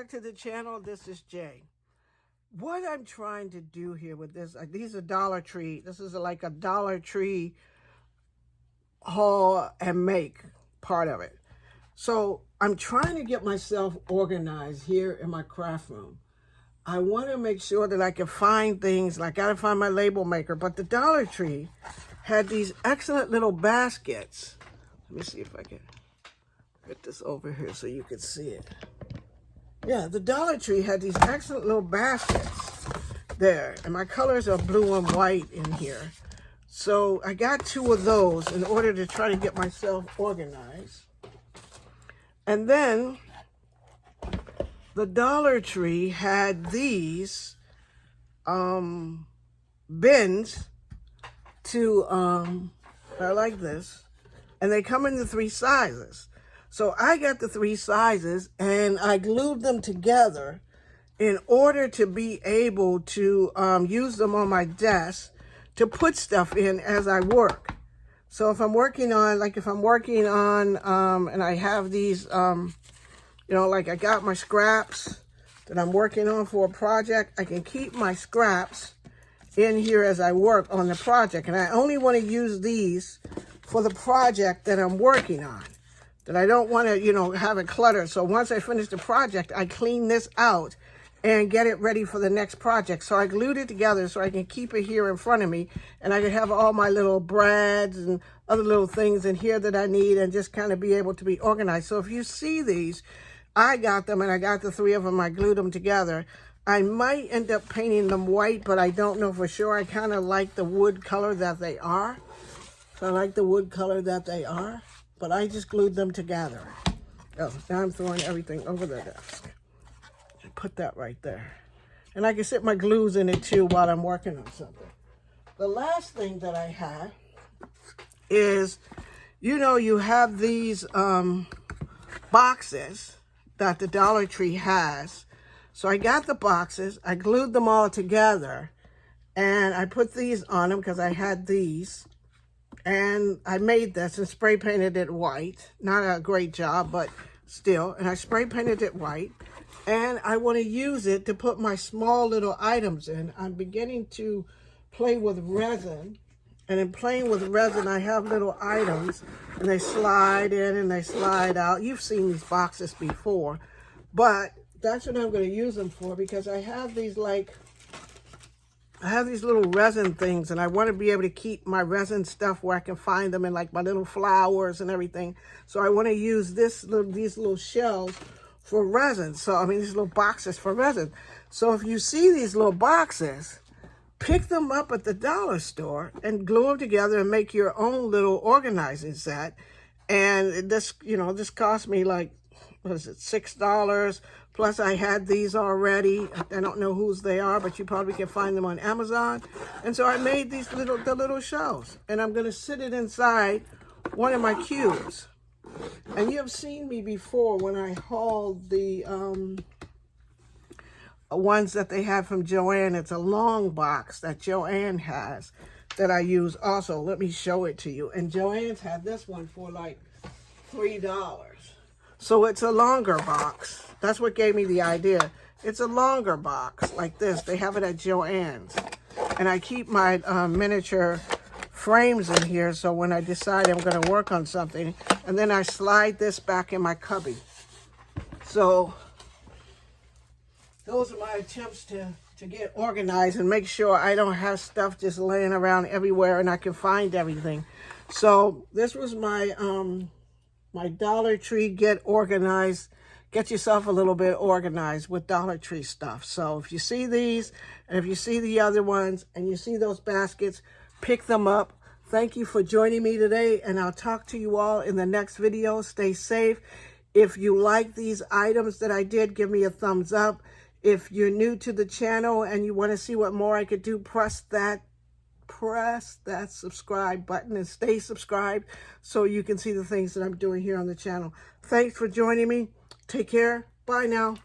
back to the channel. This is Jay. What I'm trying to do here with this, these are Dollar Tree. This is like a Dollar Tree haul and make part of it. So I'm trying to get myself organized here in my craft room. I want to make sure that I can find things. Like I gotta find my label maker. But the Dollar Tree had these excellent little baskets. Let me see if I can get this over here so you can see it. Yeah, the Dollar Tree had these excellent little baskets there. And my colors are blue and white in here. So I got 2 of those in order to try to get myself organized. And then the Dollar Tree had these bins to, I like this. And they come in the 3 sizes. So I got the 3 sizes and I glued them together in order to be able to use them on my desk to put stuff in as I work. So if I'm working on, and I have these, you know, like I got my scraps that I'm working on for a project, I can keep my scraps in here as I work on the project. And I only want to use these for the project that I'm working on. That I don't want to, you know, have it cluttered. So once I finish the project, I clean this out and get it ready for the next project. So I glued it together so I can keep it here in front of me. And I can have all my little brads and other little things in here that I need and just kind of be able to be organized. So if you see these, I got them and I got the 3 of them. I glued them together. I might end up painting them white, but I don't know for sure. I kind of like the wood color that they are. So I like the wood color that they are. But I just glued them together. Oh, now I'm throwing everything over the desk. Put that right there. And I can sit my glues in it too while I'm working on something. The last thing that I had is, you know, you have these boxes that the Dollar Tree has. So I got the boxes, I glued them all together, and I put these on them because I had these. And I made this and spray painted it white. Not a great job, but still. And I spray painted it white. And I want to use it to put my small little items in. I'm beginning to play with resin. And in playing with resin, I have little items. And they slide in and they slide out. You've seen these boxes before. But that's what I'm going to use them for. Because I have these little resin things, and I want to be able to keep my resin stuff where I can find them in like my little flowers and everything. So I want to use these little shells for resin. So, I mean, these little boxes for resin. So if you see these little boxes, pick them up at the dollar store and glue them together and make your own little organizing set. And this, you know, this cost me like, what is it, $6. Plus I had these already. I don't know whose they are, but you probably can find them on Amazon. And so I made these the little shelves. And I'm going to sit it inside one of my cubes. And you have seen me before when I hauled the ones that they have from Joann. It's a long box that Joann has that I use also. Let me show it to you. And Joann's had this one for like $3. So it's a longer box. That's what gave me the idea. It's a longer box like this. They have it at Joann's. And I keep my miniature frames in here so when I decide I'm going to work on something, and then I slide this back in my cubby. So those are my attempts to get organized and make sure I don't have stuff just laying around everywhere and I can find everything. So this was my my Dollar Tree get organized. Get yourself a little bit organized with Dollar Tree stuff. So if you see these, and if you see the other ones, and you see those baskets, pick them up. Thank you for joining me today, and I'll talk to you all in the next video. Stay safe. If you like these items that I did, give me a thumbs up. If you're new to the channel and you want to see what more I could do, press that subscribe button and stay subscribed so you can see the things that I'm doing here on the channel. Thanks for joining me. Take care. Bye now.